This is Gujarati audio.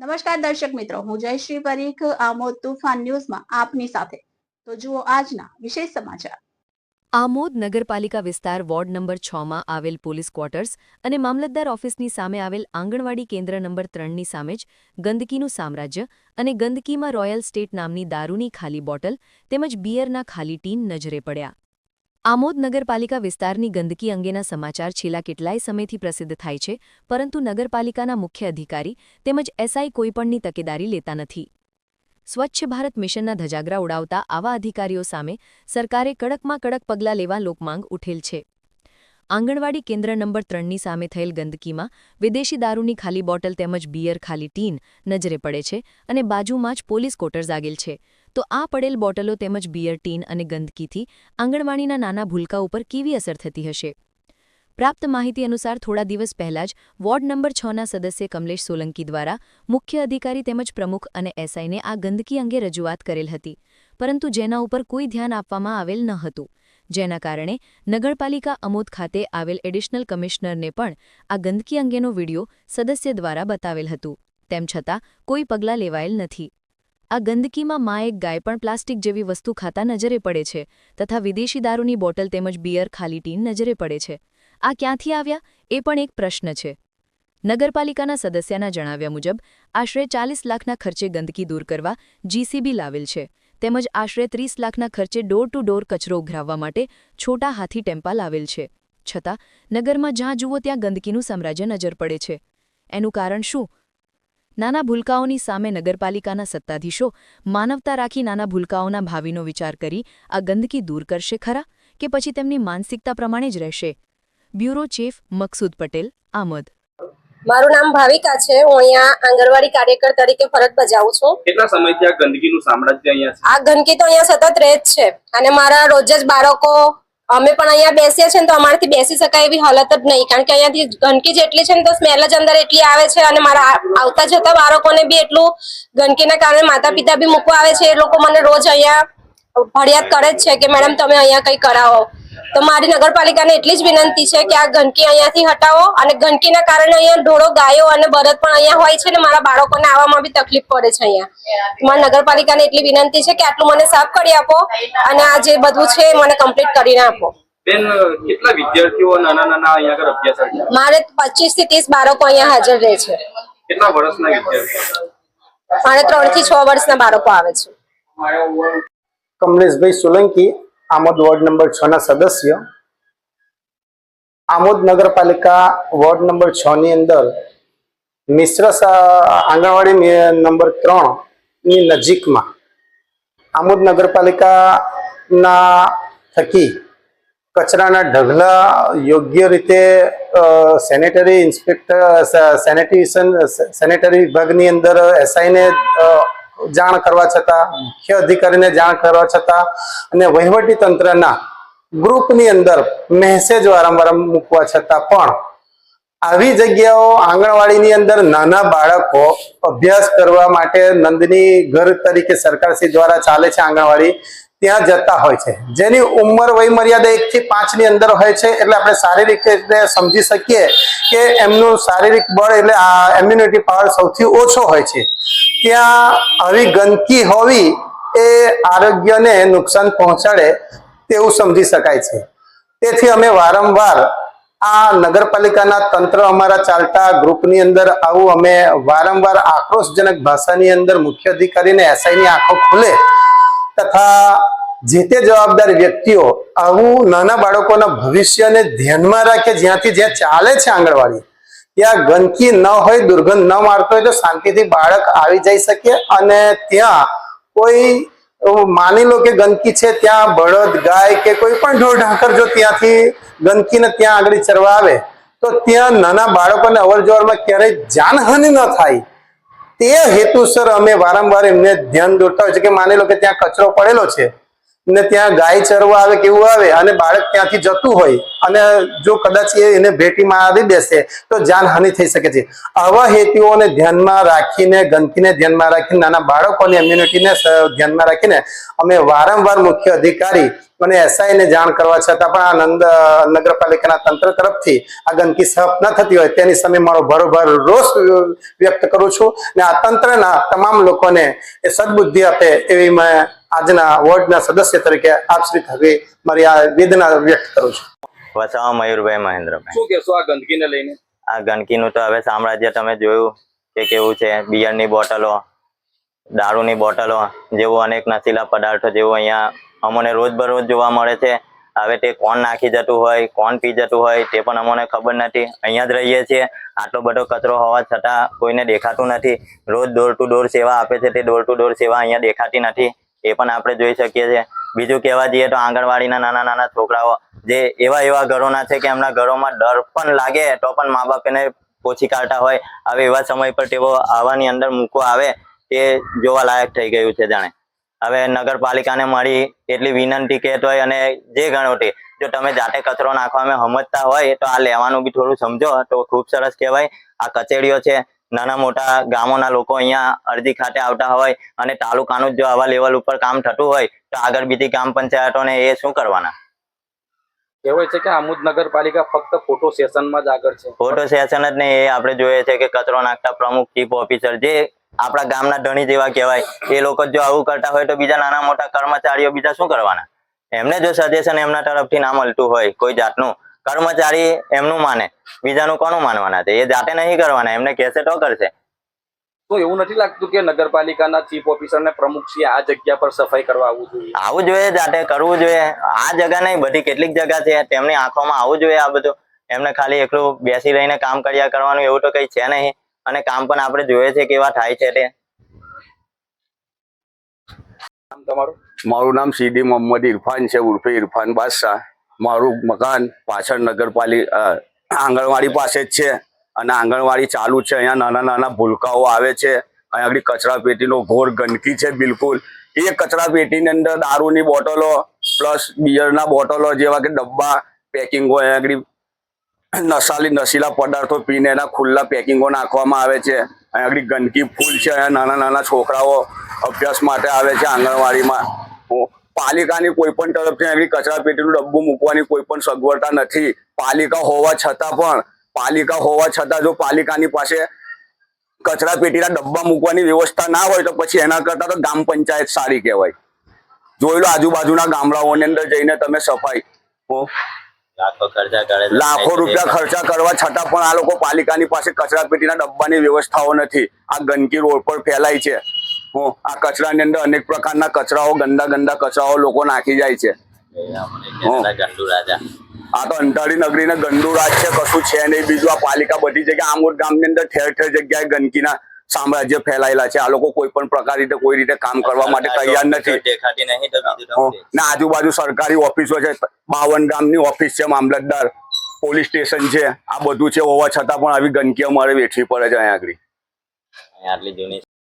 નમસ્કાર દર્શક મિત્રો, હું જયશ્રી પરીખ આમોદ તુફાન ન્યૂઝમાં આપની સાથે. તો જુઓ આજના વિશેષ સમાચાર. આમોદ નગરપાલિકા વિસ્તાર વોર્ડ નંબર 6માં આવેલ પોલીસ ક્વાર્ટર્સ અને મામલતદાર ઓફિસની સામે આવેલ આંગણવાડી કેન્દ્ર નંબર 3ની સામે જ ગંદકીનું સામ્રાજ્ય અને ગંદકીમાં રોયલ સ્ટેટ નામની દારૂની ખાલી બોટલ તેમજ બિયરના ખાલી ટીન નજરે પડ્યા. આમોદ નગરપાલિકા વિસ્તારની ગંદકી અંગેના સમાચાર છેલ્લા કેટલાય સમયથી પ્રસિદ્ધ થાય છે, પરંતુ નગરપાલિકાના મુખ્ય અધિકારી તેમજ એસઆઈ કોઈપણની તકેદારી લેતા નથી. સ્વચ્છ ભારત મિશનના ધજાગરા ઉડાવતા આવા અધિકારીઓ સામે સરકારે કડકમાં કડક પગલાં લેવા લોકમાંગ ઉઠેલ છે. આંગણવાડી કેન્દ્ર નંબર 3ની સામે થયેલ ગંદકીમાં વિદેશી દારૂની ખાલી બોટલ તેમજ બિયર ખાલી ટીન નજરે પડે છે અને બાજુમાં જ પોલીસ ક્વાર્ટર્સ આગેલ છે. તો આ પડેલ બોટલો તેમજ બિયર ટીન અને ગંદકીથી આંગણવાડીના નાના ભૂલકા ઉપર કેવી અસર થતી હશે? પ્રાપ્ત માહિતી અનુસાર થોડા દિવસ પહેલા જ વોર્ડ નંબર 6ના સદસ્ય કમલેશ સોલંકી દ્વારા મુખ્ય અધિકારી તેમજ પ્રમુખ અને એસઆઈને આ ગંદકી અંગે રજૂઆત કરેલ હતી, પરંતુ જેના ઉપર કોઈ ધ્યાન આપવામાં આવેલ ન હતું. જેના કારણે નગરપાલિકા આમોદ ખાતે આવેલ એડિશનલ કમિશનરને પણ આ ગંદકી અંગેનો વિડિયો સદસ્ય દ્વારા બતાવેલ હતું. તેમ છતાં કોઈ પગલાં લેવાયેલ નથી. આ ગંદકીમાં એક ગાય પણ પ્લાસ્ટિક જેવી વસ્તુ ખાતા નજરે પડે છે તથા વિદેશી દારૂની બોટલ તેમજ બિયર ખાલી ટીન નજરે પડે છે. આ ક્યાંથી આવ્યા એ પણ એક પ્રશ્ન છે. નગરપાલિકાના સદસ્યના જણાવ્યા મુજબ આશરે 40 લાખના ખર્ચે ગંદકી દૂર કરવા જીસીબી લાવેલ છે તેમજ આશરે 30 લાખના ખર્ચે ડોર ટુ ડોર કચરો ઉઘરાવવા માટે છોટા હાથી ટેમ્પા લાવેલ છે. છતાં નગરમાં જ્યાં જુઓ ત્યાં ગંદકીનું સામ્રાજ્ય નજર પડે છે. એનું કારણ શું? નાના ભૂલકાઓની સામે નગરપાલિકાના સત્તાધીશો માનવતા રાખી નાના ભૂલકાઓના ભાવિનો વિચાર કરી આ ગંદકી દૂર કરશે ખરા કે પછી તેમની માનસિકતા પ્રમાણે જ રહેશે? Bureau chief Maqsood Patel, Amod. મારું નામ ભાવિકા છે. હું અહીંયા આંગણવાડી કાર્યકર તરીકે ફરજ બજાવું છું. કેટલા સમયથી આ ગંદકીનું સામ્રાજ્ય અહીંયા છે? આ ગંદકી તો અહીંયા સતત રહે જ છે અને મારા રોજ જ બાળકો અમે પણ અહીંયા બેસીએ છીએ તો અમારાથી બેસી શકાય એવી હાલત જ નહીં, કારણ કે અહીંયાથી ગંદકી જેટલી છે ને તો સ્મેલ જ અંદર એટલી આવે છે અને મારા આવતા જતા બાળકોને બી એટલું ગંદકીના કારણે માતા પિતા બી મૂકવા આવે છે. એ લોકો મને રોજ અહીંયા ફરિયાદ કરે જ છે કે મેડમ તમે અહીંયા કંઈ કરાવો. તો મારી નગરપાલિકાને એટલી જ વિનંતી છે કે આ ગંદકી અહીંયાથી હટાવો અને ગંદકીના કારણે અહીંયા ઢોરો ગાયો અને બળદ પણ અહીંયા હોય છે ને મારા બાળકોને આવવામાં બી તકલીફ પડે છે. અહીંયા મારી નગરપાલિકાને એટલી વિનંતી છે કે આટલું મને સાફ કરી આપો અને આ જે બધું છે મને કમ્પ્લીટ કરીને આપો. બેન, કેટલા વિદ્યાર્થીઓ નાના નાના અહીંયા આગળ અભ્યાસ કરે છે? મારે 25 થી 30 બાળકો અહીંયા હાજર રહે છે. કેટલા વર્ષના વિદ્યાર્થીઓ? મારે 3 થી 6 વર્ષના બાળકો આવે છે. કમલેશભાઈ સોલંકી, આમોદ વોર્ડ નંબર 6ના સદસ્ય. આમોદ નગરપાલિકા વોર્ડ નંબર 6ની અંદર મિશ્ર આંગણવાડી નંબર 3ની નજીકમાં આમોદ નગરપાલિકાના થકી કચરાના ઢગલા યોગ્ય રીતે સેનેટરી વિભાગની અંદર એસઆઈને જાણ કરવા છતાં, મુખ્ય અધિકારીને જાણ કરવા છતાં અને વહીવટી તંત્રના ગ્રુપની અંદર મેસેજ વારંવાર મૂકવા છતાં પણ આવી જગ્યાઓ આંગણવાડીની અંદર નાના બાળકો અભ્યાસ કરવા માટે નંદની ઘર તરીકે સરકારશ્રી દ્વારા ચાલે છે આંગણવાડી, ત્યાં જતા હોય છે, જેની ઉંમર વય મર્યાદા 1 થી 5ની અંદર હોય છે. એટલે આપણે શારીરિક રીતે સમજી શકીએ કે એમનું શારીરિક બળ એટલે ઇમ્યુનિટી પાવર સૌથી ઓછો હોય છે. ત્યાં આવી ગંદકી હોવી એ આરોગ્યને નુકસાન પહોંચાડે તેવું સમજી શકાય છે. તેથી અમે વારંવાર આ નગરપાલિકાના તંત્ર અમારા ચાલતા ગ્રુપની અંદર આવું અમે વારંવાર આક્રોશજનક ભાષાની અંદર મુખ્ય અધિકારીને એસઆઈની આંખો ખુલે તથા જે તે જવાબદાર વ્યક્તિઓ આવું નાના બાળકોના ભવિષ્યને ધ્યાનમાં રાખે, જ્યાંથી જ્યાં ચાલે છે આંગણવાડી ત્યાં ગંદકી ન હોય, દુર્ગંધ ન મારતો હોય તો શાંતિથી બાળક આવી જઈ શકે અને ત્યાં કોઈ માની લો કે ગંદકી છે, ત્યાં બળદ ગાય કે કોઈ પણ ઢોર ઢાંકર જો ત્યાંથી ગંદકીને ત્યાં આગળ ચરવા આવે તો ત્યાં નાના બાળકોને અવર જવરમાં ક્યારેય જાનહાનિ ન થાય તે હેતુસર અમે વારંવાર એમને ધ્યાન દોરતા હોય છે કે માની લો કે ત્યાં કચરો પડેલો છે ને ત્યાં ગાય ચરવા આવે કેવું આવે અને બાળક ત્યાંથી જતું હોય અને જો કદાચ એને ભેટીમાં આવી બેસે તો જાનહાનિ થઈ શકે છે. આવા હેતુઓને ધ્યાનમાં રાખીને, ગંદકીને ધ્યાનમાં રાખીને, નાના બાળકોની ઇમ્યુનિટીને ધ્યાનમાં રાખીને અમે વારંવાર મુખ્ય અધિકારી મને એસઆઈ ને જાણ કરવા છતાં પણ આ નગરપાલિકાના તંત્ર તરફથી આ ગંદકી સાફ ન થતી હોય તેની સામે મારો ભરોભર રોષ વ્યક્ત કરું છું ને આ તંત્રના તમામ લોકોને એ સદબુદ્ધિ આપે એવી મેં આજના વોર્ડના સદસ્ય તરીકે આપ શ્રી થકી મારી આ વેદના વ્યક્ત કરું છું. વસાવા મયુરભાઈ મહેન્દ્રભાઈ. શું કહેશો આ ગંદકીને લઈને? આ ગંદકીનું તો હવે સામ્રાજ્ય તમે જોયું કે કેવું છે. બિયરની બોટલો, દારૂની બોટલો જેવું અનેક નશીલા પદાર્થો જેવું અહીંયા અમને રોજબરોજ જોવા મળે છે. હવે તે કોણ નાખી જતું હોય, કોણ પી જતું હોય તે પણ અમને ખબર નથી. અહીંયા જ રહીએ છીએ, આટલો બધો કચરો હોવા છતાં કોઈને દેખાતું નથી. રોજ ડોર ટુ ડોર સેવા આપે છે, તે ડોર ટુ ડોર સેવા અહીંયા દેખાતી નથી, એ પણ આપણે જોઈ શકીએ છીએ. બીજું કહેવા જઈએ તો આંગણવાડીના નાના નાના છોકરાઓ જે એવા ઘરોના છે કે એમના ઘરોમાં ડર પણ લાગે તો પણ મા બાપ એને ઓછી કાઢતા હોય. હવે એવા સમય પર તેઓ આવાની અંદર મૂકવા આવે તે જોવા લાયક થઈ ગયું છે જાણે. હવે નગરપાલિકાને મળી એટલી વિનંતી કહેતો હોય અને જે ગણો તે જો તમે જાતે કચરો નાખવામાં સમજતા હોય તો આ લેવાનું બી થોડું સમજો તો ખૂબ સરસ કહેવાય. આ કચેરીઓ છે, નાના મોટા ગામોના લોકો અહીંયા અરજી ખાતે આવતા હોય અને તાલુકાનું જો આવા લેવલ ઉપર કામ થતું હોય તો આગળ બીજી ગ્રામ પંચાયતોને એ શું કરવાના? કહેવાય છે કે આમોદ નગરપાલિકા ફક્ત ફોટો સેશનમાં જ આગળ છે. ફોટો સેશન જ નહીં, એ આપણે જોઈએ છે કે કચરો નાખતા પ્રમુખ, ચીફ ઓફિસર જે આપણા ગામના ધણી જેવા કહેવાય એ લોકો જો આવું કરતા હોય તો બીજા નાના મોટા કર્મચારીઓ બીજા શું કરવાના? એમને જો સજેશન એમના તરફથી ના મળતું હોય કોઈ જાતનું, કર્મચારી એમનું માને, બીજાનું કોનું માનવાના છે? એ જાતે નહીં કરવાના, એમને કહેશે તો કરશે. તો એવું નથી લાગતું કે નગરપાલિકાના ચીફ ઓફિસર ને પ્રમુખ શ્રી આ જગ્યા પર સફાઈ કરવા આવવું જોઈએ? આવું જોઈએ, જાતે કરવું જોઈએ. આ જગ્યા નહીં, બધી કેટલીક જગ્યા છે, તેમની આંખોમાં આવવું જોઈએ આ બધું. એમને ખાલી એકલું બેસી રહીને કામ કર્યા કરવાનું એવું તો કઈ છે નહીં, અને કામ પણ આપણે જોઈએ છે કેવા થાય છે તે. તમારું? મારું નામ સીડી મોહમ્મદ ઇરફાન છે, ઉર્ફે ઇરફાન બાદશાહ. મારું મકાન પાછળ નગરપાલિકા આંગણવાડી પાસે જ છે અને આંગણવાડી ચાલુ છે. અહીંયા નાના નાના ભૂલકાઓ આવે છે. અહીંયા આગળ કચરા પેટીનો ઘોર ગંદકી છે બિલકુલ. એ કચરા પેટીની અંદર દારૂની બોટલો પ્લસ બિયરના બોટલો જેવા કે ડબ્બા પેકિંગો, અહીંયા આગળ નશીલા પદાર્થો પીને એના ખુલ્લા પેકિંગો નાખવામાં આવે છે. અહીંયા આગળ ગંદકી ફૂલ છે. અહીંયા નાના નાના છોકરાઓ અભ્યાસ માટે આવે છે આંગણવાડીમાં. પાલિકાની કોઈ પણ તરફથી આગળ કચરા પેટીનું ડબ્બું મૂકવાની કોઈ પણ સગવડતા નથી. પાલિકા હોવા છતાં જો પાલિકાની પાસે કચરા પેટીના ડબ્બા મૂકવાની વ્યવસ્થા ના હોય તો પછી એના કરતા તો ગ્રામ પંચાયત સારી કહેવાય. જોઈ લો આજુબાજુના ગામડાઓની અંદર જઈને તમે સફાઈ, લાખો રૂપિયા ખર્ચા કરવા છતાં પણ આ લોકો પાલિકાની પાસે કચરા પેટીના ડબ્બાની વ્યવસ્થાઓ નથી. આ ગંદકી રોડ પર ફેલાય છે. આ કચરાની અંદર અનેક પ્રકારના કચરાઓ, ગંદા કચરાઓ લોકો નાખી જાય છે. આ તો અંધારી નગરીને ગંદુ રાજ છે, કશું છે નહીં. બીજું આ પાલિકા બધી જગ્યાએ આમોદ ગામની અંદર ઠેર ઠેર જગ્યાએ ગંદકીના સામ્રાજ્ય ફેલાયેલા છે. આ લોકો કોઈ રીતે કામ કરવા માટે તૈયાર નથી. ને આજુબાજુ સરકારી ઓફિસો છે, 52 ગામની ઓફિસ છે, મામલતદાર, પોલીસ સ્ટેશન છે, આ બધું છે. હોવા છતાં પણ આવી ગંદકી અમારે વેઠવી પડે છે અહીંયા આગળ. આટલી જૂની